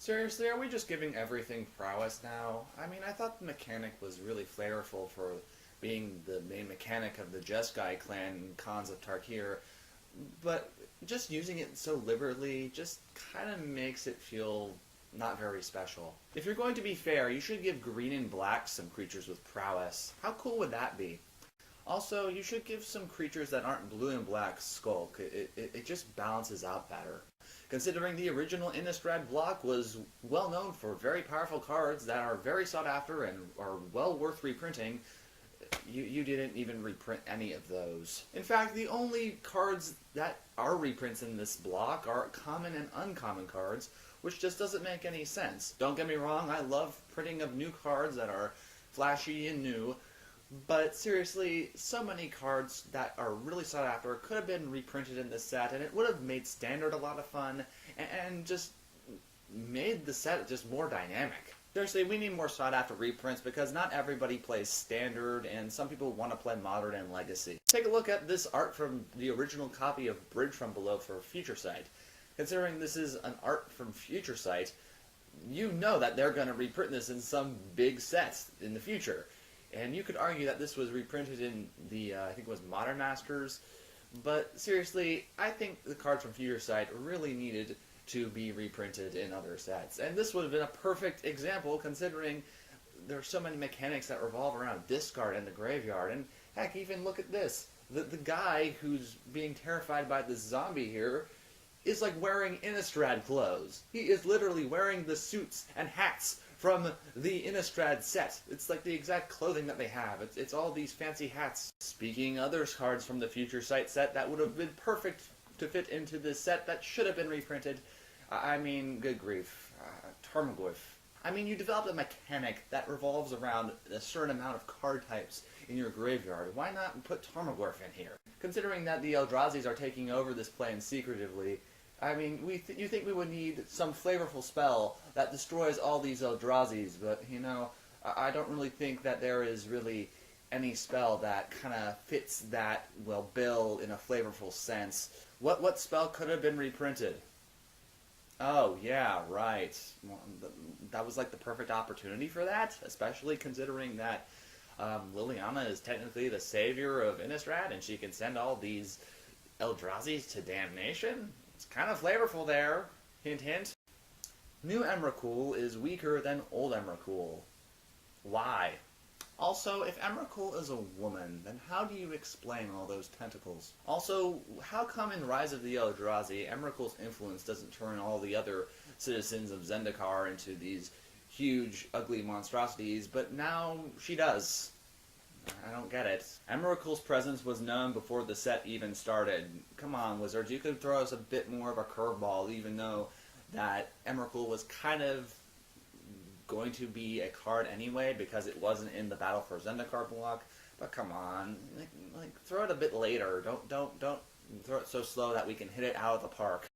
Seriously, are we just giving everything prowess now? I mean, I thought the mechanic was really flavorful for being the main mechanic of the Jeskai clan in Khans of Tarkir, but just using it so liberally just kind of makes it feel not very special. If you're going to be fair, you should give green and black some creatures with prowess. How cool would that be? Also, you should give some creatures that aren't blue and black skulk. It just balances out better. Considering the original Innistrad block was well known for very powerful cards that are very sought after and are well worth reprinting, you didn't even reprint any of those. In fact, the only cards that are reprints in this block are common and uncommon cards, which just doesn't make any sense. Don't get me wrong, I love printing of new cards that are flashy and new, but seriously, so many cards that are really sought after could have been reprinted in this set, and it would have made Standard a lot of fun, and just made the set just more dynamic. Seriously, we need more sought after reprints because not everybody plays Standard, and some people want to play Modern and Legacy. Take a look at this art from the original copy of Bridge from Below for Future Sight. Considering this is an art from Future Sight, you know that they're going to reprint this in some big sets in the future. And you could argue that this was reprinted in the, I think it was Modern Masters, but seriously, I think the cards from Future Sight really needed to be reprinted in other sets. And this would have been a perfect example considering there are so many mechanics that revolve around discard and the graveyard. And heck, even look at this. The guy who's being terrified by this zombie here is like wearing Innistrad clothes. He is literally wearing the suits and hats from the Innistrad set. It's like the exact clothing that they have. It's all these fancy hats. Speaking other cards from the Future Sight set that would have been perfect to fit into this set that should have been reprinted. I mean, good grief. Tarmogoyf. I mean, you developed a mechanic that revolves around a certain amount of card types in your graveyard. Why not put Tarmogoyf in here? Considering that the Eldrazi's are taking over this plane secretively, I mean, you think we would need some flavorful spell that destroys all these Eldrazi's, but, you know, I don't really think that there is really any spell that kind of fits that, well, bill in a flavorful sense. What spell could have been reprinted? Oh, yeah, right. Well, that was like the perfect opportunity for that, especially considering that Liliana is technically the savior of Innistrad, and she can send all these Eldrazi's to damnation. It's kind of flavorful there. Hint, hint. New Emrakul is weaker than old Emrakul. Why? Also, if Emrakul is a woman, then how do you explain all those tentacles? Also, how come in Rise of the Eldrazi, Emrakul's influence doesn't turn all the other citizens of Zendikar into these huge, ugly monstrosities, but now she does? I don't get it. Emrakul's presence was known before the set even started. Come on, Wizards, you could throw us a bit more of a curveball, even though that Emrakul was kind of going to be a card anyway because it wasn't in the Battle for Zendikar block. But come on, like throw it a bit later. Don't throw it so slow that we can hit it out of the park.